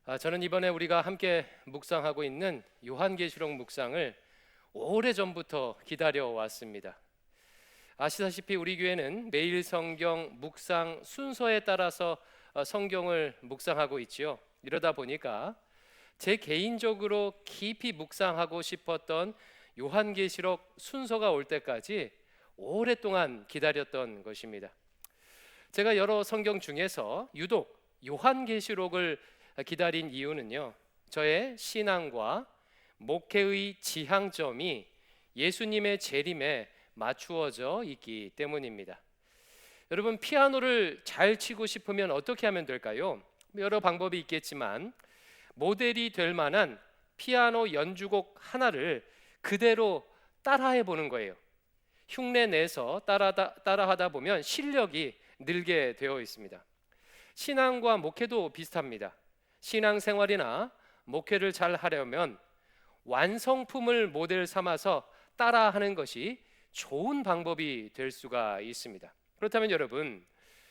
저는 이번에 우리가 함께 묵상하고 있는 요한계시록 묵상을 오래전부터 기다려 왔습니다. 아시다시피 우리 교회는 매일 성경 묵상 순서에 따라서 성경을 묵상하고 있지요. 이러다 보니까 제 개인적으로 깊이 묵상하고 싶었던 요한계시록 순서가 올 때까지 오랫동안 기다렸던 것입니다. 제가 여러 성경 중에서 유독 요한계시록을 기다린 이유는요, 저의 신앙과 목회의 지향점이 예수님의 재림에 맞추어져 있기 때문입니다. 여러분, 피아노를 잘 치고 싶으면 어떻게 하면 될까요? 여러 방법이 있겠지만 모델이 될 만한 피아노 연주곡 하나를 그대로 따라해 보는 거예요. 흉내 내서 따라하다 보면 실력이 늘게 되어 있습니다. 신앙과 목회도 비슷합니다. 신앙생활이나 목회를 잘 하려면 완성품을 모델 삼아서 따라하는 것이 좋은 방법이 될 수가 있습니다. 그렇다면 여러분,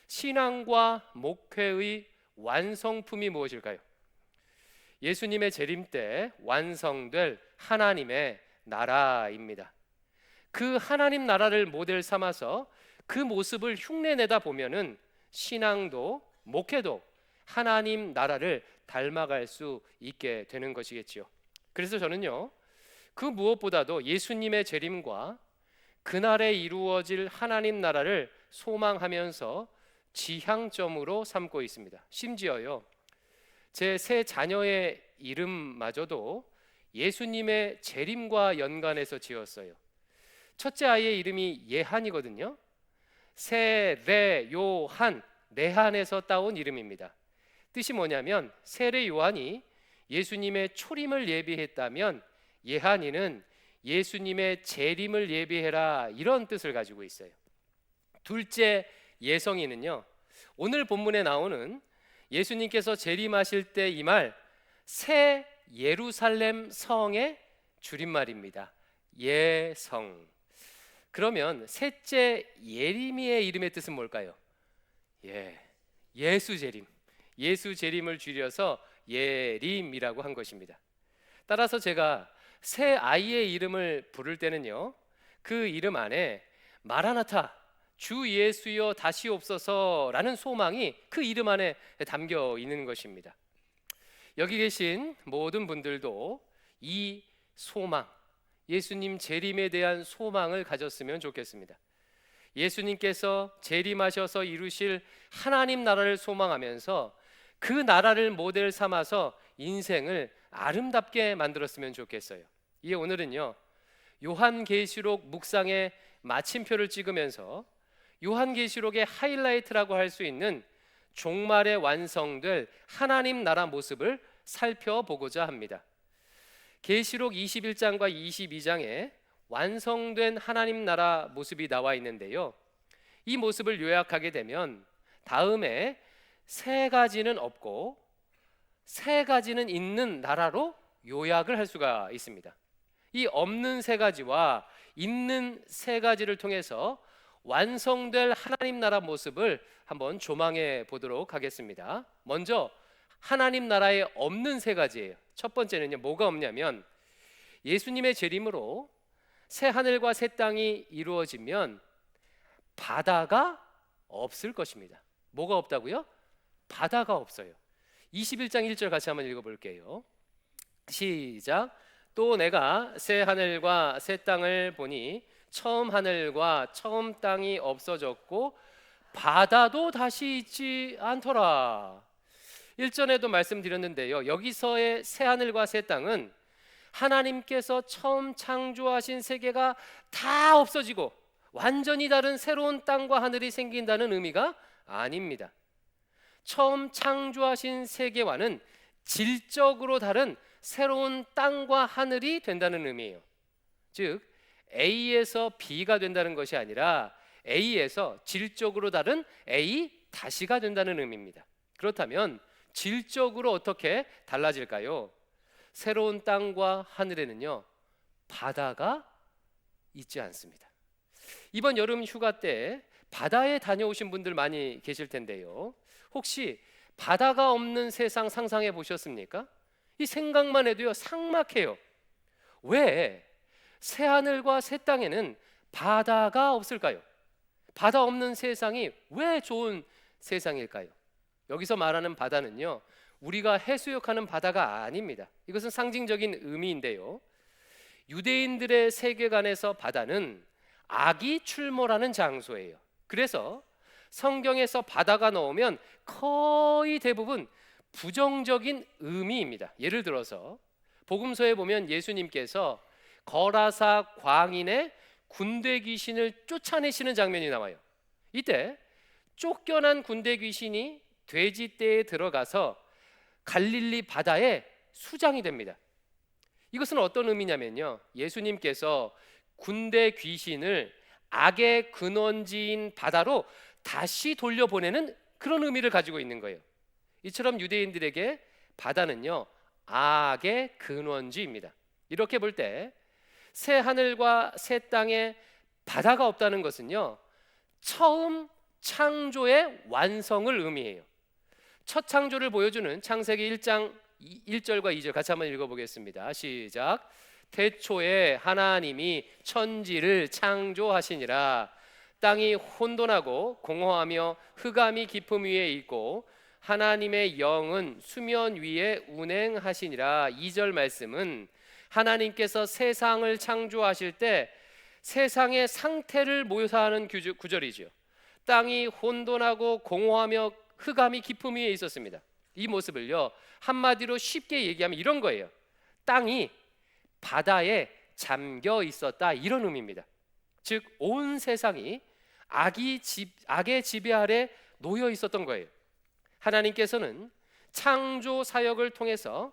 신앙과 목회의 완성품이 무엇일까요? 예수님의 재림 때 완성될 하나님의 나라입니다. 그 하나님 나라를 모델 삼아서 그 모습을 흉내내다 보면은 신앙도 목회도 하나님 나라를 닮아갈 수 있게 되는 것이겠지요. 그래서 저는요, 그 무엇보다도 예수님의 재림과 그날에 이루어질 하나님 나라를 소망하면서 지향점으로 삼고 있습니다. 심지어요, 제 세 자녀의 이름마저도 예수님의 재림과 연관해서 지었어요. 첫째 아이의 이름이 예한이거든요. 세례 요한, 내한에서 따온 이름입니다. 뜻이 뭐냐면, 세례 요한이 예수님의 초림을 예비했다면 예한이는 예수님의 재림을 예비해라, 이런 뜻을 가지고 있어요. 둘째 예성이는요, 오늘 본문에 나오는 예수님께서 재림하실 때 이 말 새 예루살렘 성의 줄임말입니다. 예성. 그러면 셋째 예림이의 이름의 뜻은 뭘까요? 예수 재림. 예수 재림을 줄여서 예림이라고 한 것입니다. 따라서 제가 새 아이의 이름을 부를 때는요, 그 이름 안에 마라나타, 주 예수여 다시 옵소서라는 소망이 그 이름 안에 담겨 있는 것입니다. 여기 계신 모든 분들도 이 소망, 예수님 재림에 대한 소망을 가졌으면 좋겠습니다. 예수님께서 재림하셔서 이루실 하나님 나라를 소망하면서 그 나라를 모델 삼아서 인생을 아름답게 만들었으면 좋겠어요. 이에 오늘은요, 요한계시록 묵상의 마침표를 찍으면서 요한계시록의 하이라이트라고 할 수 있는 종말에 완성될 하나님 나라 모습을 살펴보고자 합니다. 계시록 21장과 22장에 완성된 하나님 나라 모습이 나와 있는데요, 이 모습을 요약하게 되면 다음에 세 가지는 없고 세 가지는 있는 나라로 요약을 할 수가 있습니다. 이 없는 세 가지와 있는 세 가지를 통해서 완성될 하나님 나라 모습을 한번 조망해 보도록 하겠습니다. 먼저 하나님 나라에 없는 세 가지예요. 첫 번째는요, 뭐가 없냐면 예수님의 재림으로 새 하늘과 새 땅이 이루어지면 바다가 없을 것입니다. 뭐가 없다고요? 바다가 없어요. 21장 1절 같이 한번 읽어볼게요. 시작. 또 내가 새 하늘과 새 땅을 보니 처음 하늘과 처음 땅이 없어졌고 바다도 다시 있지 않더라. 일전에도 말씀드렸는데요, 여기서의 새 하늘과 새 땅은 하나님께서 처음 창조하신 세계가 다 없어지고 완전히 다른 새로운 땅과 하늘이 생긴다는 의미가 아닙니다. 처음 창조하신 세계와는 질적으로 다른 새로운 땅과 하늘이 된다는 의미예요. 즉 A에서 B가 된다는 것이 아니라 A에서 질적으로 다른 A 다시가 된다는 의미입니다. 그렇다면 질적으로 어떻게 달라질까요? 새로운 땅과 하늘에는요, 바다가 있지 않습니다. 이번 여름 휴가 때 바다에 다녀오신 분들 많이 계실 텐데요, 혹시 바다가 없는 세상 상상해 보셨습니까? 이 생각만 해도요 삭막해요. 왜 새하늘과 새 땅에는 바다가 없을까요? 바다 없는 세상이 왜 좋은 세상일까요? 여기서 말하는 바다는요 우리가 해수욕하는 바다가 아닙니다. 이것은 상징적인 의미인데요, 유대인들의 세계관에서 바다는 악이 출몰하는 장소예요. 그래서 성경에서 바다가 나오면 거의 대부분 부정적인 의미입니다. 예를 들어서 복음서에 보면 예수님께서 거라사 광인의 군대 귀신을 쫓아내시는 장면이 나와요. 이때 쫓겨난 군대 귀신이 돼지떼에 들어가서 갈릴리 바다에 수장이 됩니다. 이것은 어떤 의미냐면요, 예수님께서 군대 귀신을 악의 근원지인 바다로 다시 돌려보내는 그런 의미를 가지고 있는 거예요. 이처럼 유대인들에게 바다는요 악의 근원지입니다. 이렇게 볼 때 새 하늘과 새 땅에 바다가 없다는 것은요 처음 창조의 완성을 의미해요. 첫 창조를 보여주는 창세기 1장 1절과 2절 같이 한번 읽어보겠습니다. 시작. 태초에 하나님이 천지를 창조하시니라. 땅이 혼돈하고 공허하며 흑암이 깊음 위에 있고 하나님의 영은 수면 위에 운행하시니라. 2절 말씀은 하나님께서 세상을 창조하실 때 세상의 상태를 묘사하는 구절이죠. 땅이 혼돈하고 공허하며 흑암이 깊음 위에 있었습니다. 이 모습을요 한마디로 쉽게 얘기하면 이런 거예요. 땅이 바다에 잠겨 있었다, 이런 의미입니다. 즉 온 세상이 악의 지배 아래 놓여 있었던 거예요. 하나님께서는 창조 사역을 통해서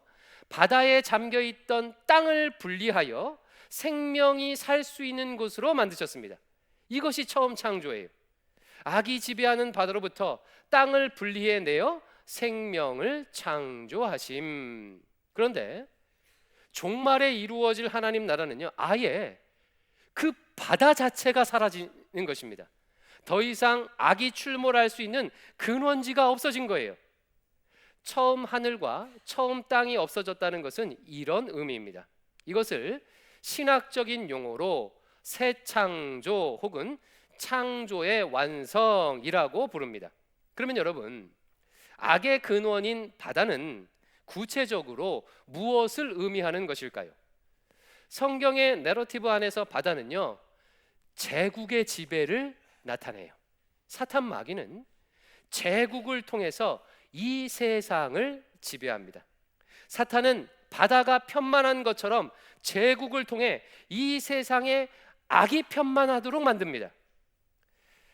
바다에 잠겨 있던 땅을 분리하여 생명이 살 수 있는 곳으로 만드셨습니다. 이것이 처음 창조예요. 악이 지배하는 바다로부터 땅을 분리해내어 생명을 창조하심. 그런데 종말에 이루어질 하나님 나라는요 아예 그 바다 자체가 사라지는 것입니다. 더 이상 악이 출몰할 수 있는 근원지가 없어진 거예요. 처음 하늘과 처음 땅이 없어졌다는 것은 이런 의미입니다. 이것을 신학적인 용어로 새 창조 혹은 창조의 완성이라고 부릅니다. 그러면 여러분, 악의 근원인 바다는 구체적으로 무엇을 의미하는 것일까요? 성경의 내러티브 안에서 바다는요 제국의 지배를 나타내요. 사탄 마귀는 제국을 통해서 이 세상을 지배합니다. 사탄은 바다가 편만한 것처럼 제국을 통해 이 세상에 악이 편만하도록 만듭니다.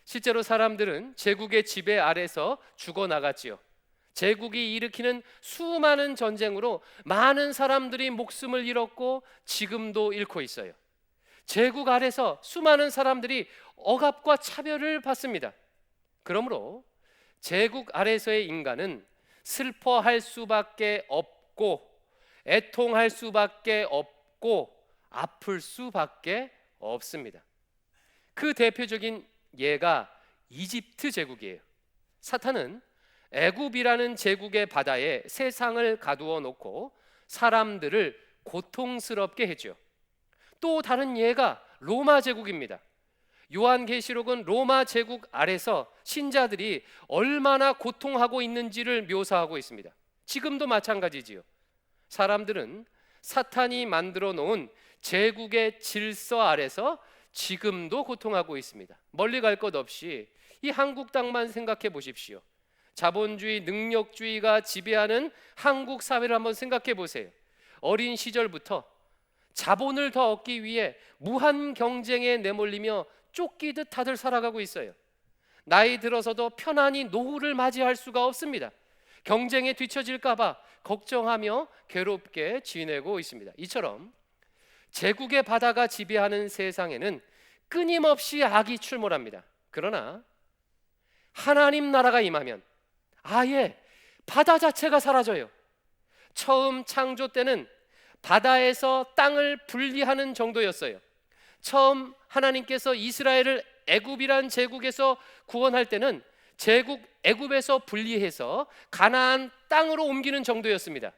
실제로 사람들은 제국의 지배 아래서 죽어나갔지요. 제국이 일으키는 수많은 전쟁으로 많은 사람들이 목숨을 잃었고 지금도 잃고 있어요. 제국 아래서 수많은 사람들이 억압과 차별을 받습니다. 그러므로 제국 아래서의 인간은 슬퍼할 수밖에 없고 애통할 수밖에 없고 아플 수밖에 없습니다. 그 대표적인 예가 이집트 제국이에요. 사탄은 애굽이라는 제국의 바다에 세상을 가두어 놓고 사람들을 고통스럽게 했죠. 또 다른 예가 로마 제국입니다. 요한계시록은 로마 제국 아래서 신자들이 얼마나 고통하고 있는지를 묘사하고 있습니다. 지금도 마찬가지지요. 사람들은 사탄이 만들어 놓은 제국의 질서 아래서 지금도 고통하고 있습니다. 멀리 갈 것 없이 이 한국 땅만 생각해 보십시오. 자본주의, 능력주의가 지배하는 한국 사회를 한번 생각해 보세요. 어린 시절부터 자본을 더 얻기 위해 무한 경쟁에 내몰리며 쫓기듯 다들 살아가고 있어요. 나이 들어서도 편안히 노후를 맞이할 수가 없습니다. 경쟁에 뒤처질까 봐 걱정하며 괴롭게 지내고 있습니다. 이처럼 제국의 바다가 지배하는 세상에는 끊임없이 악이 출몰합니다. 그러나 하나님 나라가 임하면 아예 바다 자체가 사라져요. 처음 창조 때는 바다에서 땅을 분리하는 정도였어요. 처음 하나님께서 이스라엘을 애굽이란 제국에서 구원할 때는 제국 애굽에서 분리해서 가나안 땅으로 옮기는 정도였습니다.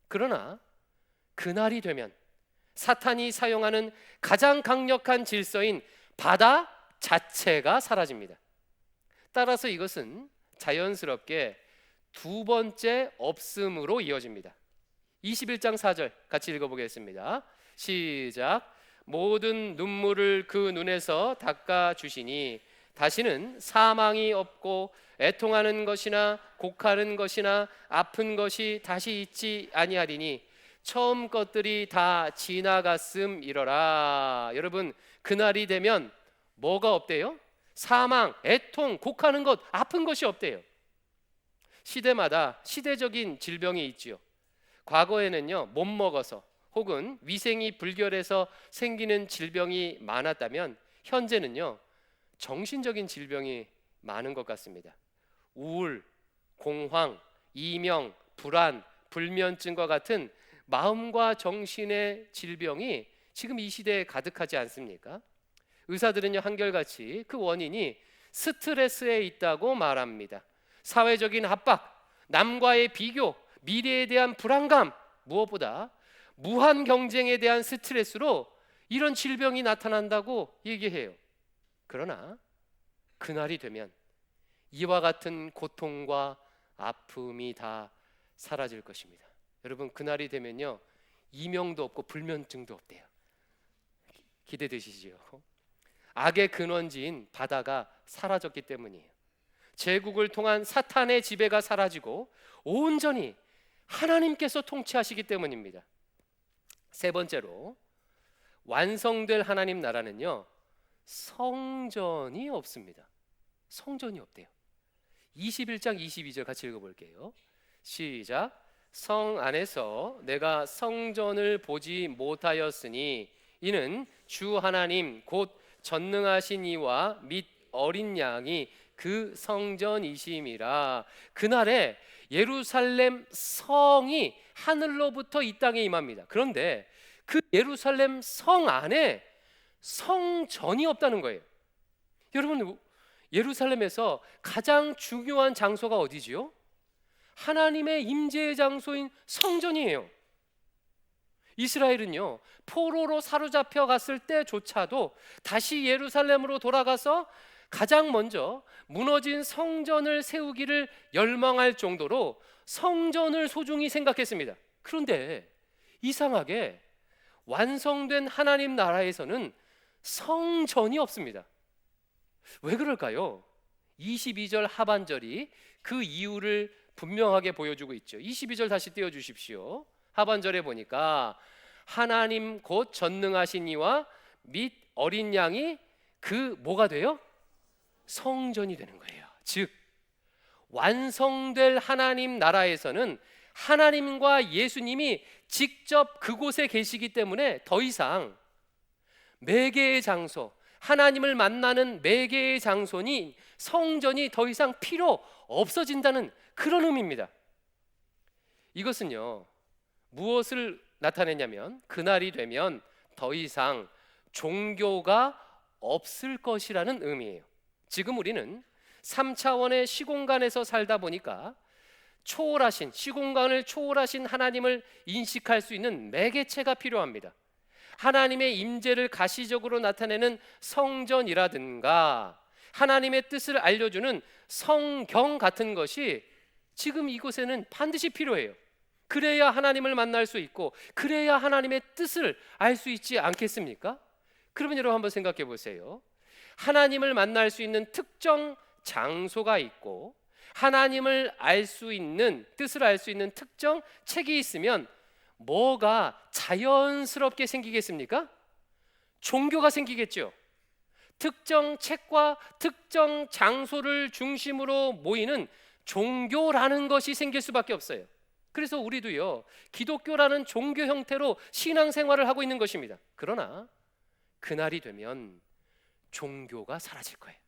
그러나 그날이 되면 사탄이 사용하는 가장 강력한 질서인 바다 자체가 사라집니다. 따라서 이것은 자연스럽게 두 번째 없음으로 이어집니다. 21장 4절 같이 읽어보겠습니다. 시작. 모든 눈물을 그 눈에서 닦아 주시니 다시는 사망이 없고 애통하는 것이나 곡하는 것이나 아픈 것이 다시 있지 아니하리니 처음 것들이 다 지나갔음이러라. 여러분, 그날이 되면 뭐가 없대요? 사망, 애통, 곡하는 것, 아픈 것이 없대요. 시대마다 시대적인 질병이 있지요. 과거에는요, 못 먹어서 혹은 위생이 불결해서 생기는 질병이 많았다면 현재는요, 정신적인 질병이 많은 것 같습니다. 우울, 공황, 이명, 불안, 불면증과 같은 마음과 정신의 질병이 지금 이 시대에 가득하지 않습니까? 의사들은요, 한결같이 그 원인이 스트레스에 있다고 말합니다. 사회적인 압박, 남과의 비교, 미래에 대한 불안감, 무엇보다 무한 경쟁에 대한 스트레스로 이런 질병이 나타난다고 얘기해요. 그러나 그날이 되면 이와 같은 고통과 아픔이 다 사라질 것입니다. 여러분, 그날이 되면요, 이명도 없고 불면증도 없대요. 기대되시지요? 악의 근원지인 바다가 사라졌기 때문이에요. 제국을 통한 사탄의 지배가 사라지고 온전히 하나님께서 통치하시기 때문입니다. 세 번째로, 완성될 하나님 나라는요, 성전이 없습니다. 성전이 없대요. 21장 22절 같이 읽어볼게요. 시작. 성 안에서 내가 성전을 보지 못하였으니 이는 주 하나님 곧 전능하신 이와 및 어린 양이 그 성전이심이라. 그날에 예루살렘 성이 하늘로부터 이 땅에 임합니다. 그런데 그 예루살렘 성 안에 성전이 없다는 거예요. 여러분, 예루살렘에서 가장 중요한 장소가 어디지요? 하나님의 임재의 장소인 성전이에요. 이스라엘은요, 포로로 사로잡혀 갔을 때조차도 다시 예루살렘으로 돌아가서 가장 먼저 무너진 성전을 세우기를 열망할 정도로 성전을 소중히 생각했습니다. 그런데 이상하게 완성된 하나님 나라에서는 성전이 없습니다. 왜 그럴까요? 22절 하반절이 그 이유를 분명하게 보여주고 있죠. 22절 다시 띄워주십시오. 하반절에 보니까 하나님 곧 전능하신 이와 및 어린 양이 그 뭐가 돼요? 성전이 되는 거예요. 즉 완성될 하나님 나라에서는 하나님과 예수님이 직접 그곳에 계시기 때문에 더 이상 매개의 장소, 하나님을 만나는 매개의 장소니 성전이 더 이상 필요 없어진다는 그런 의미입니다. 이것은요, 무엇을 나타내냐면 그날이 되면 더 이상 종교가 없을 것이라는 의미예요. 지금 우리는 3차원의 시공간에서 살다 보니까 초월하신, 시공간을 초월하신 하나님을 인식할 수 있는 매개체가 필요합니다. 하나님의 임재를 가시적으로 나타내는 성전이라든가 하나님의 뜻을 알려주는 성경 같은 것이 지금 이곳에는 반드시 필요해요. 그래야 하나님을 만날 수 있고 그래야 하나님의 뜻을 알 수 있지 않겠습니까? 그러면 여러분 한번 생각해 보세요. 하나님을 만날 수 있는 특정 장소가 있고 하나님을 알 수 있는, 뜻을 알 수 있는 특정 책이 있으면 뭐가 자연스럽게 생기겠습니까? 종교가 생기겠죠. 특정 책과 특정 장소를 중심으로 모이는 종교라는 것이 생길 수밖에 없어요. 그래서 우리도요, 기독교라는 종교 형태로 신앙생활을 하고 있는 것입니다. 그러나 그날이 되면 종교가 사라질 거예요.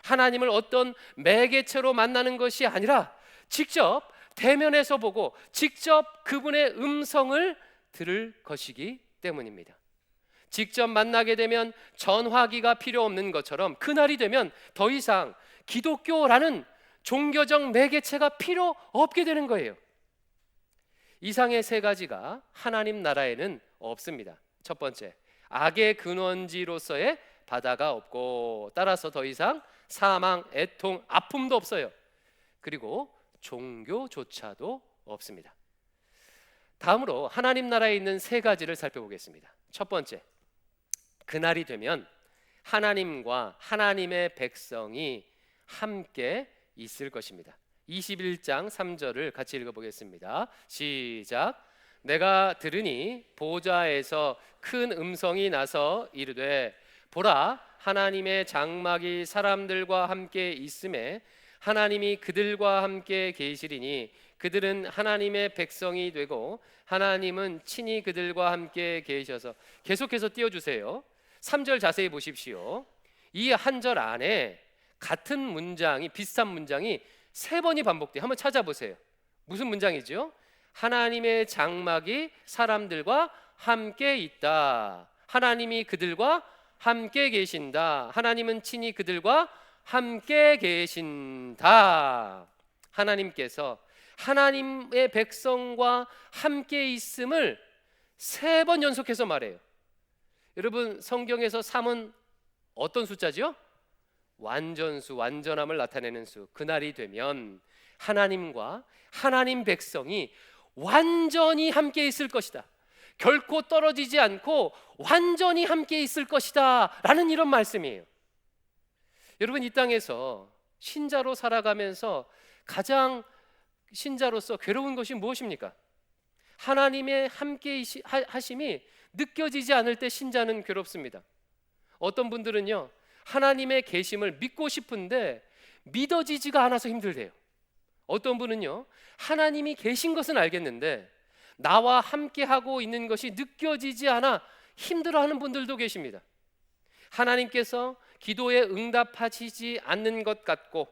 하나님을 어떤 매개체로 만나는 것이 아니라 직접 대면에서 보고 직접 그분의 음성을 들을 것이기 때문입니다. 직접 만나게 되면 전화기가 필요 없는 것처럼 그날이 되면 더 이상 기독교라는 종교적 매개체가 필요 없게 되는 거예요. 이상의 세 가지가 하나님 나라에는 없습니다. 첫 번째, 악의 근원지로서의 바다가 없고, 따라서 더 이상 사망, 애통, 아픔도 없어요. 그리고 종교조차도 없습니다. 다음으로 하나님 나라에 있는 세 가지를 살펴보겠습니다. 첫 번째, 그날이 되면 하나님과 하나님의 백성이 함께 있을 것입니다. 21장 3절을 같이 읽어보겠습니다. 시작. 내가 들으니 보좌에서 큰 음성이 나서 이르되 보라, 하나님의 장막이 사람들과 함께 있음에 하나님이 그들과 함께 계시리니 그들은 하나님의 백성이 되고 하나님은 친히 그들과 함께 계셔서. 계속해서 띄워주세요. 3절 자세히 보십시오. 이 한 절 안에 같은 문장이, 비슷한 문장이 세 번이 반복돼요. 한번 찾아보세요. 무슨 문장이죠? 하나님의 장막이 사람들과 함께 있다. 하나님이 그들과 함께 계신다. 하나님은 친히 그들과 함께 계신다. 하나님께서 하나님의 백성과 함께 있음을 세 번 연속해서 말해요. 여러분, 성경에서 3은 어떤 숫자죠? 완전수, 완전함을 나타내는 수. 그날이 되면 하나님과 하나님 백성이 완전히 함께 있을 것이다. 결코 떨어지지 않고 완전히 함께 있을 것이다 라는 이런 말씀이에요. 여러분, 이 땅에서 신자로 살아가면서 가장 신자로서 괴로운 것이 무엇입니까? 하나님의 함께 하심이 느껴지지 않을 때 신자는 괴롭습니다. 어떤 분들은요, 하나님의 계심을 믿고 싶은데 믿어지지가 않아서 힘들대요. 어떤 분은요, 하나님이 계신 것은 알겠는데 나와 함께 하고 있는 것이 느껴지지 않아 힘들어하는 분들도 계십니다. 하나님께서 기도에 응답하시지 않는 것 같고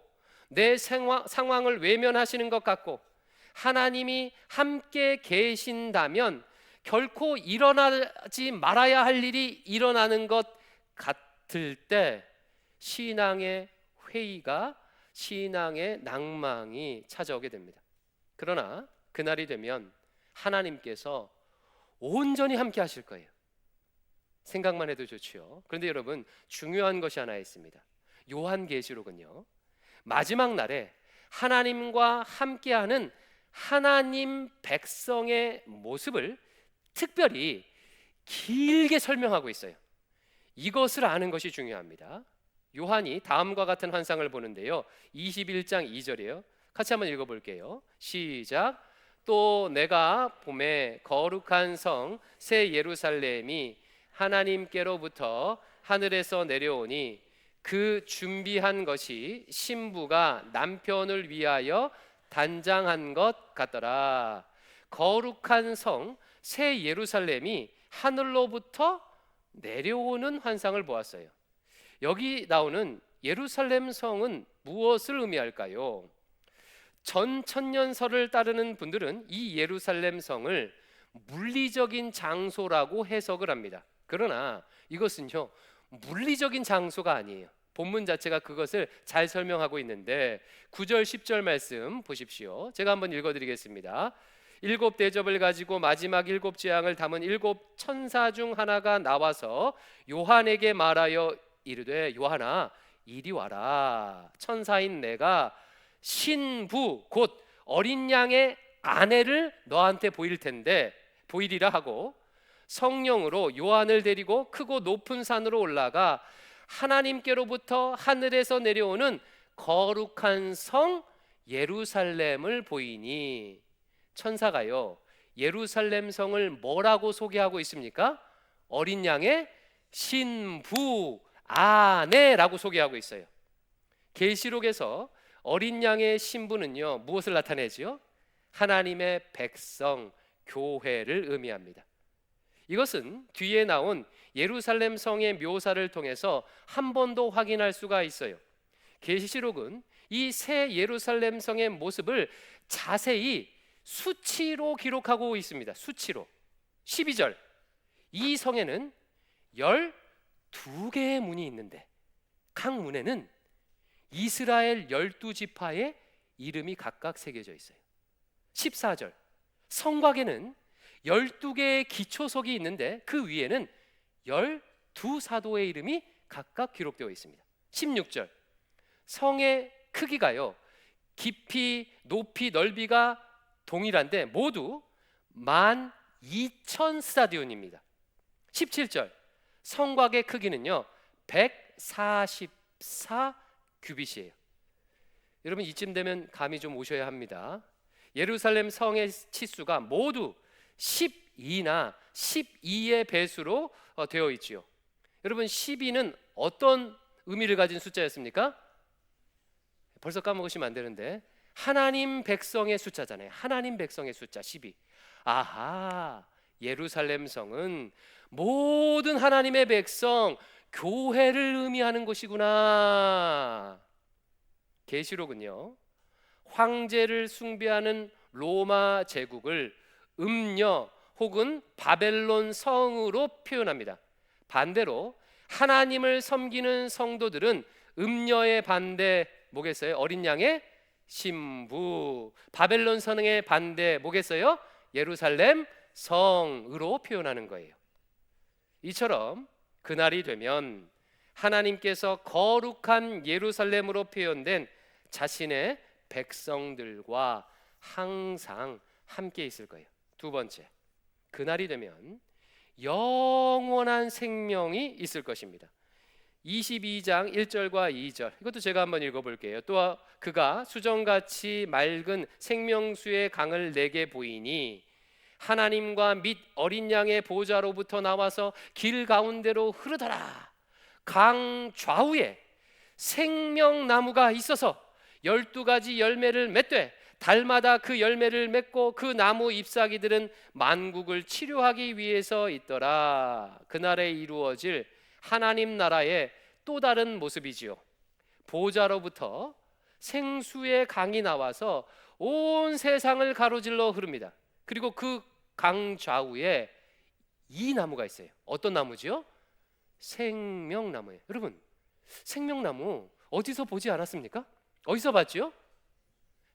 내 상황을 외면하시는 것 같고 하나님이 함께 계신다면 결코 일어나지 말아야 할 일이 일어나는 것 같을 때 신앙의 회의가, 신앙의 낭망이 찾아오게 됩니다. 그러나 그날이 되면 하나님께서 온전히 함께 하실 거예요. 생각만 해도 좋지요. 그런데 여러분, 중요한 것이 하나 있습니다. 요한계시록은요, 마지막 날에 하나님과 함께하는 하나님 백성의 모습을 특별히 길게 설명하고 있어요. 이것을 아는 것이 중요합니다. 요한이 다음과 같은 환상을 보는데요, 21장 2절이에요. 같이 한번 읽어볼게요. 시작. 또 내가 봄에 거룩한 성 새 예루살렘이 하나님께로부터 하늘에서 내려오니 그 준비한 것이 신부가 남편을 위하여 단장한 것 같더라. 거룩한 성 새 예루살렘이 하늘로부터 내려오는 환상을 보았어요. 여기 나오는 예루살렘 성은 무엇을 의미할까요? 전 천년설을 따르는 분들은 이 예루살렘 성을 물리적인 장소라고 해석을 합니다. 그러나 이것은요, 물리적인 장소가 아니에요. 본문 자체가 그것을 잘 설명하고 있는데 9절 10절 말씀 보십시오. 제가 한번 읽어드리겠습니다. 7 대접을 가지고 마지막 7 재앙을 담은 7 천사 중 하나가 나와서 요한에게 말하여 이르되 요한아, 이리 와라. 천사인 내가 신부 곧 어린 양의 아내를 너한테 보이리라 하고 성령으로 요한을 데리고 크고 높은 산으로 올라가 하나님께로부터 하늘에서 내려오는 거룩한 성 예루살렘을 보이니. 천사가요, 예루살렘 성을 뭐라고 소개하고 있습니까? 어린 양의 신부, 아내라고 소개하고 있어요. 계시록에서 어린 양의 신부는요, 무엇을 나타내지요? 하나님의 백성, 교회를 의미합니다. 이것은 뒤에 나온 예루살렘 성의 묘사를 통해서 한 번 더 확인할 수가 있어요. 계시록은 이 새 예루살렘 성의 모습을 자세히 수치로 기록하고 있습니다. 수치로. 12절, 이 성에는 12개의 문이 있는데 각 문에는 이스라엘 12지파의 이름이 각각 새겨져 있어요. 14절, 성곽에는 12개의 기초석이 있는데 그 위에는 12사도의 이름이 각각 기록되어 있습니다. 16절, 성의 크기가요, 깊이, 높이, 넓이가 동일한데 모두 12,000 스타디온입니다. 17절, 성곽의 크기는요 144 규빗이에요. 여러분, 이쯤 되면 감이 좀 오셔야 합니다. 예루살렘 성의 치수가 모두 12나 12의 배수로 되어 있지요. 여러분, 12는 어떤 의미를 가진 숫자였습니까? 벌써 까먹으시면 안 되는데, 하나님 백성의 숫자잖아요. 하나님 백성의 숫자 12. 아하, 예루살렘 성은 모든 하나님의 백성, 교회를 의미하는 것이구나. 계시록은요, 황제를 숭배하는 로마 제국을 음녀 혹은 바벨론 성으로 표현합니다. 반대로 하나님을 섬기는 성도들은 음녀의 반대 뭐겠어요? 어린 양의 신부. 바벨론 성의 반대 뭐겠어요? 예루살렘 성으로 표현하는 거예요. 이처럼 그날이 되면 하나님께서 거룩한 예루살렘으로 표현된 자신의 백성들과 항상 함께 있을 거예요. 두 번째, 그날이 되면 영원한 생명이 있을 것입니다. 22장 1절과 2절, 이것도 제가 한번 읽어볼게요. 또 그가 수정같이 맑은 생명수의 강을 내게 보이니 하나님과 및 어린 양의 보좌로부터 나와서 길 가운데로 흐르더라. 강 좌우에 생명나무가 있어서 12가지 열매를 맺되 달마다 그 열매를 맺고 그 나무 잎사귀들은 만국을 치료하기 위해서 있더라. 그날에 이루어질 하나님 나라의 또 다른 모습이지요. 보좌로부터 생수의 강이 나와서 온 세상을 가로질러 흐릅니다. 그리고 그 강 좌우에 이 나무가 있어요. 어떤 나무지요? 생명나무예요. 여러분, 생명나무 어디서 보지 않았습니까? 어디서 봤지요?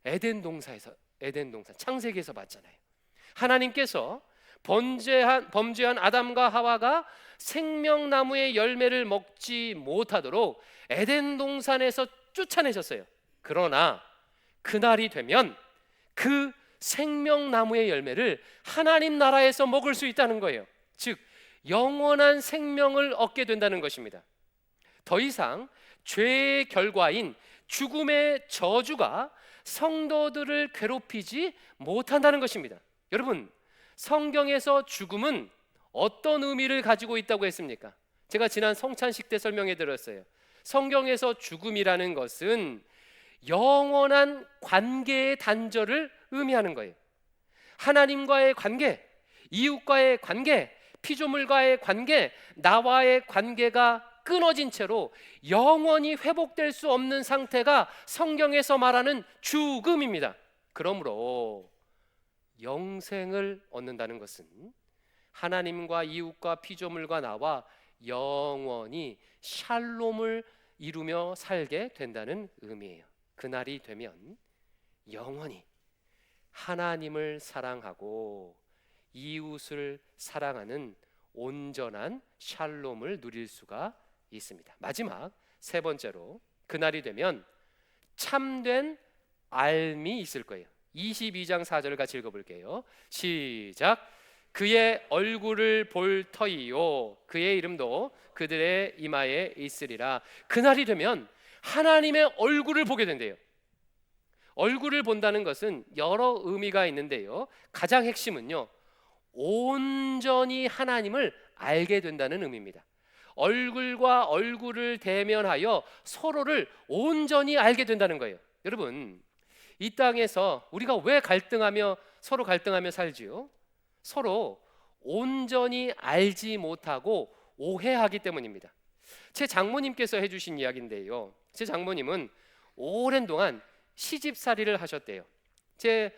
에덴 동산에서, 에덴 동산, 창세기에서 봤잖아요. 하나님께서 범죄한 아담과 하와가 생명나무의 열매를 먹지 못하도록 에덴 동산에서 쫓아내셨어요. 그러나 그날이 되면 그 생명나무의 열매를 하나님 나라에서 먹을 수 있다는 거예요. 즉 영원한 생명을 얻게 된다는 것입니다. 더 이상 죄의 결과인 죽음의 저주가 성도들을 괴롭히지 못한다는 것입니다. 여러분, 성경에서 죽음은 어떤 의미를 가지고 있다고 했습니까? 제가 지난 성찬식 때 설명해 드렸어요. 성경에서 죽음이라는 것은 영원한 관계의 단절을 의미하는 거예요. 하나님과의 관계, 이웃과의 관계, 피조물과의 관계, 나와의 관계가 끊어진 채로 영원히 회복될 수 없는 상태가 성경에서 말하는 죽음입니다. 그러므로 영생을 얻는다는 것은 하나님과 이웃과 피조물과 나와 영원히 샬롬을 이루며 살게 된다는 의미예요. 그날이 되면 영원히 하나님을 사랑하고 이웃을 사랑하는 온전한 샬롬을 누릴 수가 있습니다. 마지막 세 번째로, 그날이 되면 참된 알미 있을 거예요. 22장 4절을 같이 읽어볼게요. 시작. 그의 얼굴을 볼 터이요 그의 이름도 그들의 이마에 있으리라. 그날이 되면 하나님의 얼굴을 보게 된대요. 얼굴을 본다는 것은 여러 의미가 있는데요, 가장 핵심은요, 온전히 하나님을 알게 된다는 의미입니다. 얼굴과 얼굴을 대면하여 서로를 온전히 알게 된다는 거예요. 여러분, 이 땅에서 우리가 왜 서로 갈등하며 살지요? 서로 온전히 알지 못하고 오해하기 때문입니다. 제 장모님께서 해주신 이야기인데요, 제 장모님은 오랜 동안 시집살이를 하셨대요. 제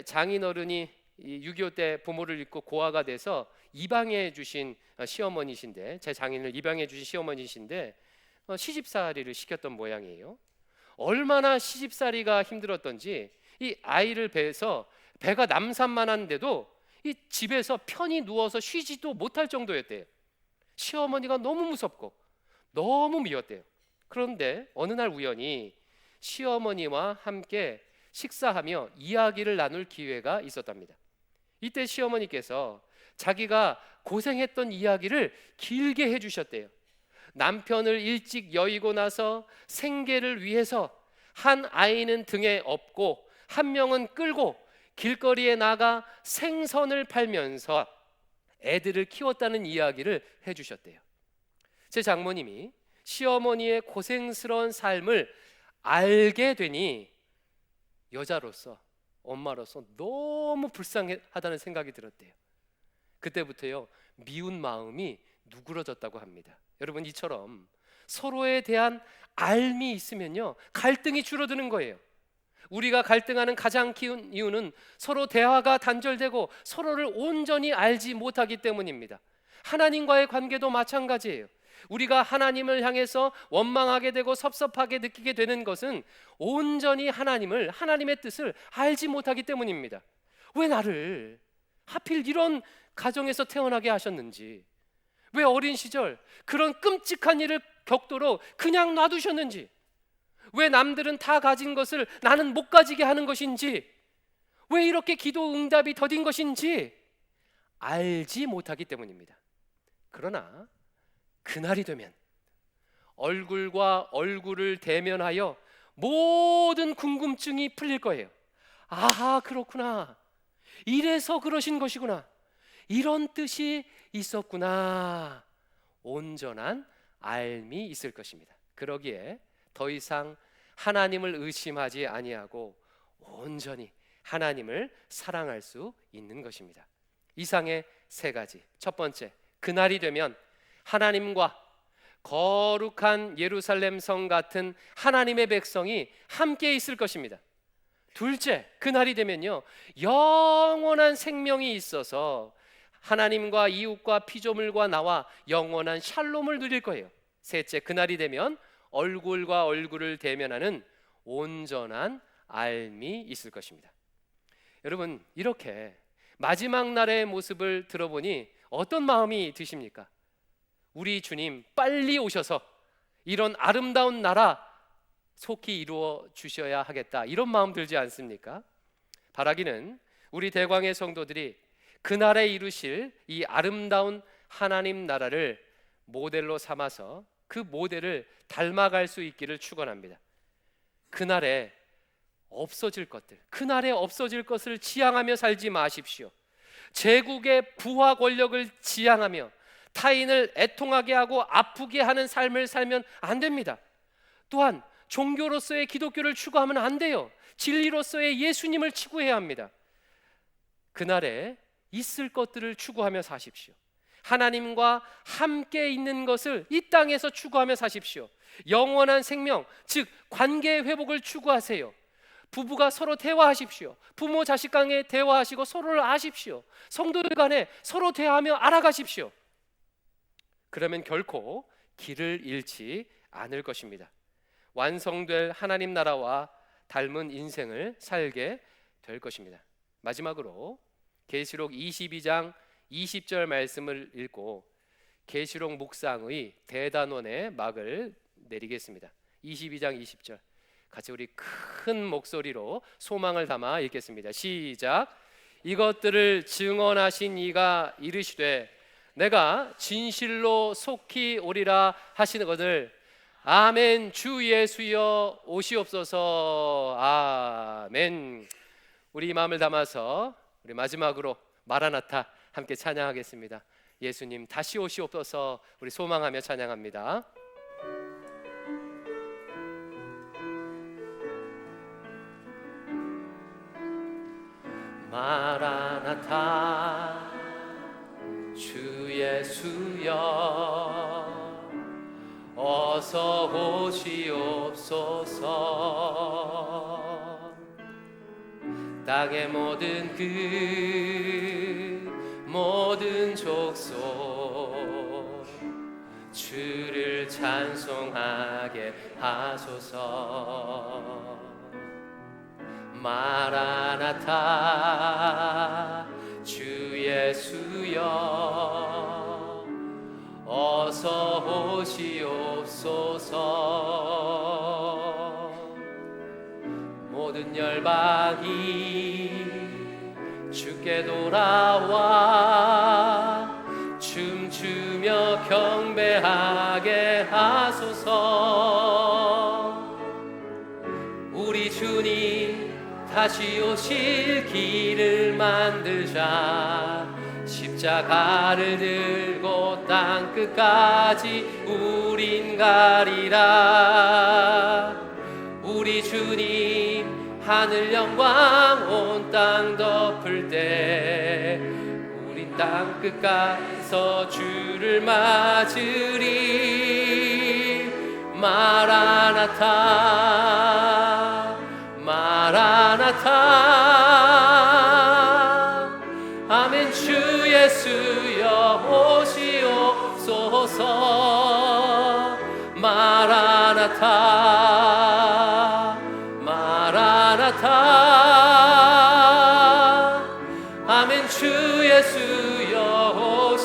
장인어른이 6.25 때 부모를 잃고 고아가 돼서 입양해 주신 시어머니신데, 제 장인을 입양해 주신 시어머니신데 시집살이를 시켰던 모양이에요. 얼마나 시집살이가 힘들었던지 이 아이를 배에서 배가 남산만한데도 이 집에서 편히 누워서 쉬지도 못할 정도였대요. 시어머니가 너무 무섭고 너무 미웠대요. 그런데 어느 날 우연히 시어머니와 함께 식사하며 이야기를 나눌 기회가 있었답니다. 이때 시어머니께서 자기가 고생했던 이야기를 길게 해주셨대요. 남편을 일찍 여의고 나서 생계를 위해서 한 아이는 등에 업고 한 명은 끌고 길거리에 나가 생선을 팔면서 애들을 키웠다는 이야기를 해주셨대요. 제 장모님이 시어머니의 고생스러운 삶을 알게 되니 여자로서, 엄마로서 너무 불쌍하다는 생각이 들었대요. 그때부터요, 미운 마음이 누그러졌다고 합니다. 여러분, 이처럼 서로에 대한 알미 있으면요, 갈등이 줄어드는 거예요. 우리가 갈등하는 가장 큰 이유는 서로 대화가 단절되고 서로를 온전히 알지 못하기 때문입니다. 하나님과의 관계도 마찬가지예요. 우리가 하나님을 향해서 원망하게 되고 섭섭하게 느끼게 되는 것은 온전히 하나님의 뜻을 알지 못하기 때문입니다. 왜 나를 하필 이런 가정에서 태어나게 하셨는지, 왜 어린 시절 그런 끔찍한 일을 겪도록 그냥 놔두셨는지, 왜 남들은 다 가진 것을 나는 못 가지게 하는 것인지, 왜 이렇게 기도 응답이 더딘 것인지 알지 못하기 때문입니다. 그러나 그날이 되면 얼굴과 얼굴을 대면하여 모든 궁금증이 풀릴 거예요. 아하, 그렇구나. 이래서 그러신 것이구나. 이런 뜻이 있었구나. 온전한 알미 있을 것입니다. 그러기에 더 이상 하나님을 의심하지 아니하고 온전히 하나님을 사랑할 수 있는 것입니다. 이상의 세 가지. 첫 번째, 그날이 되면 하나님과 거룩한 예루살렘 성 같은 하나님의 백성이 함께 있을 것입니다. 둘째, 그날이 되면요, 영원한 생명이 있어서 하나님과 이웃과 피조물과 나와 영원한 샬롬을 누릴 거예요. 셋째, 그날이 되면 얼굴과 얼굴을 대면하는 온전한 알미 있을 것입니다. 여러분, 이렇게 마지막 날의 모습을 들어보니 어떤 마음이 드십니까? 우리 주님 빨리 오셔서 이런 아름다운 나라 속히 이루어 주셔야 하겠다, 이런 마음 들지 않습니까? 바라기는 우리 대광의 성도들이 그날에 이루실 이 아름다운 하나님 나라를 모델로 삼아서 그 모델을 닮아갈 수 있기를 축원합니다. 그날에 없어질 것들, 그날에 없어질 것을 지향하며 살지 마십시오. 제국의 부와 권력을 지향하며 타인을 애통하게 하고 아프게 하는 삶을 살면 안 됩니다. 또한 종교로서의 기독교를 추구하면 안 돼요. 진리로서의 예수님을 추구해야 합니다. 그날에 있을 것들을 추구하며 사십시오. 하나님과 함께 있는 것을 이 땅에서 추구하며 사십시오. 영원한 생명, 즉 관계의 회복을 추구하세요. 부부가 서로 대화하십시오. 부모 자식 간에 대화하시고 서로를 아십시오. 성도들 간에 서로 대화하며 알아가십시오. 그러면 결코 길을 잃지 않을 것입니다. 완성될 하나님 나라와 닮은 인생을 살게 될 것입니다. 마지막으로 계시록 22장 20절 말씀을 읽고 계시록 묵상의 대단원의 막을 내리겠습니다. 22장 20절 같이 우리 큰 목소리로 소망을 담아 읽겠습니다. 시작. 이것들을 증언하신 이가 이르시되 내가 진실로 속히 오리라 하시거늘 아멘. 주 예수여 오시옵소서. 아멘. 우리 마음을 담아서 우리 마지막으로 마라나타 함께 찬양하겠습니다. 예수님 다시 오시옵소서. 우리 소망하며 찬양합니다. 마라나타 주 예수여 어서 오시옵소서. 땅의 모든 모든 족속 주를 찬송하게 하소서. 마라나타 주 예수여 어서 오시옵소서. 모든 열방이 주께 돌아와 춤추며 경배하게 하소서. 우리 주님 다시 오실 길을 만들자. 십자가를 들고 땅끝까지 우린 가리라. 우리 주님 하늘 영광 온 땅 덮을 때 우린 땅끝가서 주를 맞으리. 마라나타 마라나타 아멘. 주 예수여 오시옵소서. 마라나타 마라나타 아멘. 주 예수여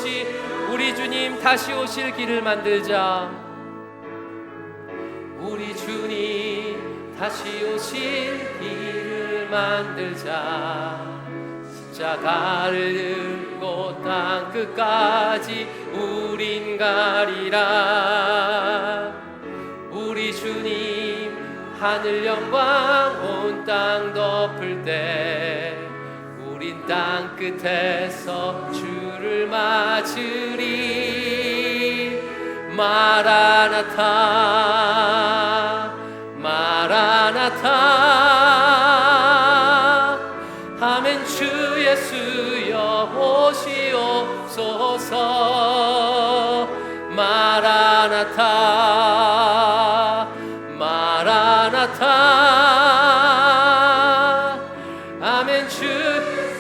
우리 주님 다시 오실 길을 만들자. 우리 주님 다시 오실 길을 만들자. 십자가를 들고 땅끝까지 우린 가리라. 우리 주님 하늘 영광 온 땅 덮을 때 우린 땅끝에서 주를 맞으리. 마라나타 마라나타 아멘. 주 예수여 오시옵소서. 마라나타 마라나타 아멘.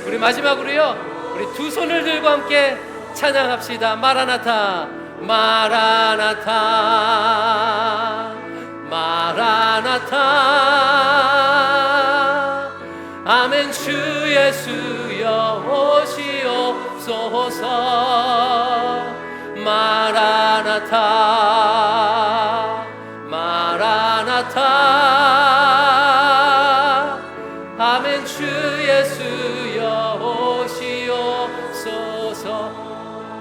우리 마지막으로요, 우리 두 손을 들고 함께 찬양합시다. 마라나타 마라나타 마라나타 아멘. 주 예수여 오시옵소서. 마라나타 마라나타 아멘. 주 예수여 오시옵소서.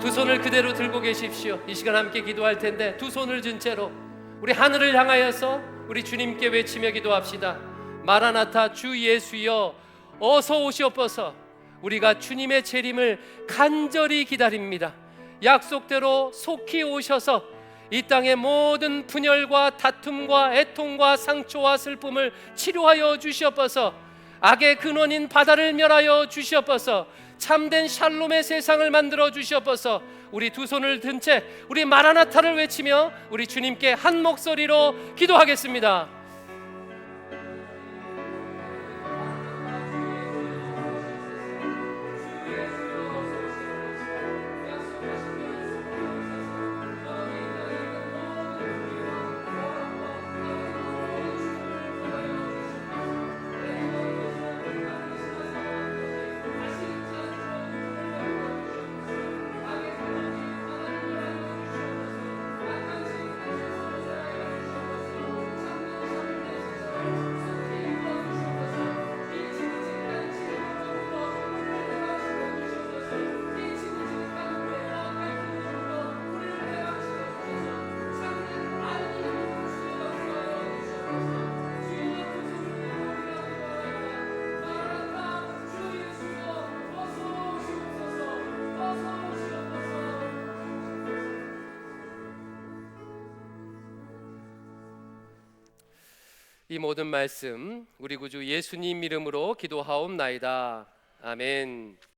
두 손을 그대로 들고 계십시오. 이 시간 함께 기도할 텐데 두 손을 든 채로 우리 하늘을 향하여서 우리 주님께 외치며 기도합시다. 마라나타 주 예수여 어서 오시옵소서. 우리가 주님의 재림을 간절히 기다립니다. 약속대로 속히 오셔서 이 땅의 모든 분열과 다툼과 애통과 상처와 슬픔을 치료하여 주시옵소서. 악의 근원인 바다를 멸하여 주시옵소서. 참된 샬롬의 세상을 만들어 주시옵소서. 우리 두 손을 든 채 우리 마라나타를 외치며 우리 주님께 한 목소리로 기도하겠습니다. 이 모든 말씀 우리 구주 예수님 이름으로 기도하옵나이다. 아멘.